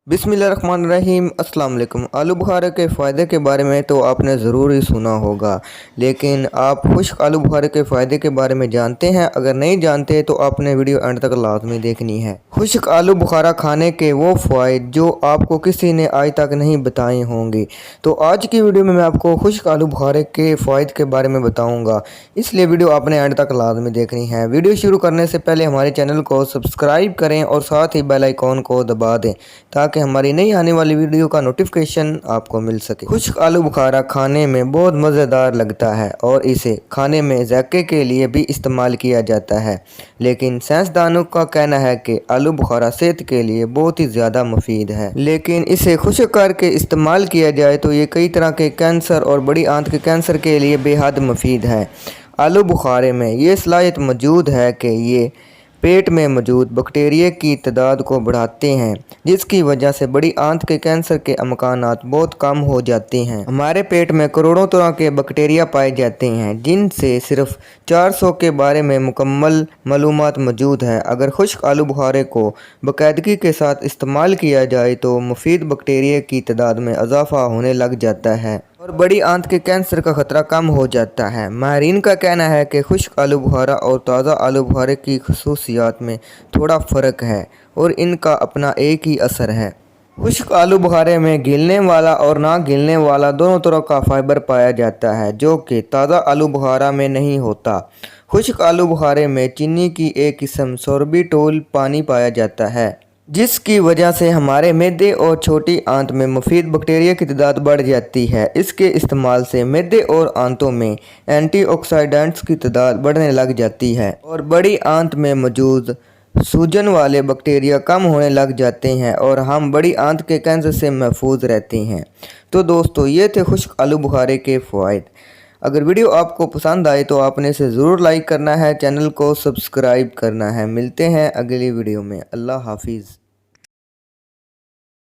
बिस्मिल्लाहिर्रहमानिर्रहीम। अस्सलाम वालेकुम। आलू बुखारे के फ़ायदे के बारे में तो आपने ज़रूर ही सुना होगा, लेकिन आप खुश्क आलू बुखारे के फ़ायदे के बारे में जानते हैं? अगर नहीं जानते तो आपने वीडियो एंड तक लाजमी देखनी है। खुश्क आलू बुखारा खाने के वो फ़ायदे जो आपको किसी ने आज तक नहीं बताए होंगे। तो आज की वीडियो में मैं आपको खुश्क आलू बुखारे के फ़ायदे के बारे में बताऊँगा, इसलिए वीडियो आपने एंड तक लाजमी देखनी है। वीडियो शुरू करने से पहले हमारे चैनल को सब्सक्राइब करें और साथ ही बेल आइकॉन को दबा दें ताकि हमारी नई आने वाली वीडियो का नोटिफिकेशन आपको मिल सके। खुश्क आलू बुखारा खाने में बहुत मज़ेदार लगता है और इसे खाने में ज़ायके के लिए भी इस्तेमाल किया जाता है, लेकिन साइंसदानों का कहना है कि आलू बुखारा सेहत के लिए बहुत ही ज़्यादा मुफीद है। लेकिन इसे खुश्क करके इस्तेमाल किया जाए तो ये कई तरह के कैंसर और बड़ी आंत के कैंसर के लिए बेहद मुफीद है। आलू बुखारे में ये सलाहियत मौजूद है कि ये पेट में मौजूद बैक्टीरिया की तादाद को बढ़ाते हैं, जिसकी वजह से बड़ी आंत के कैंसर के अमकानात बहुत कम हो जाते हैं। हमारे पेट में करोड़ों तरह के बैक्टीरिया पाए जाते हैं, जिनसे सिर्फ 400 के बारे में मुकम्मल मालूमात मौजूद है। अगर खुश्क आलू बुखारे को बाकायदगी के साथ इस्तेमाल किया जाए तो मुफीद बैक्टीरिया की तादाद में इजाफा होने लग जाता है और बड़ी आंत के कैंसर का खतरा कम हो जाता है। माहिरीन का कहना है कि खुश्क आलू बुखारा और ताज़ा आलू बुखारे की खसूसियात में थोड़ा फ़र्क है और इनका अपना एक ही असर है। खुश्क आलू बुखारे में गिलने वाला और ना गिलने वाला दोनों तरह का फाइबर पाया जाता है, जो कि ताज़ा आलू बुखारा में नहीं होता। खुश्क आलू बुखारे में चीनी की एक किस्म सोर्बिटोल पानी पाया जाता है, जिसकी वजह से हमारे मैदे और छोटी आंत में मुफीद बैक्टीरिया की तादाद बढ़ जाती है। इसके इस्तेमाल से मैदे और आंतों में एंटीऑक्सीडेंट्स की तादाद बढ़ने लग जाती है और बड़ी आंत में मौजूद सूजन वाले बैक्टीरिया कम होने लग जाते हैं और हम बड़ी आंत के कैंसर से महफूज रहते हैं। तो दोस्तों, ये थे खुश्क आलू बुखारे के फ़वाइद। अगर वीडियो आपको पसंद आए तो आपने इसे ज़रूर लाइक करना है, चैनल को सब्सक्राइब करना है। मिलते हैं अगली वीडियो में। अल्लाह हाफिज़।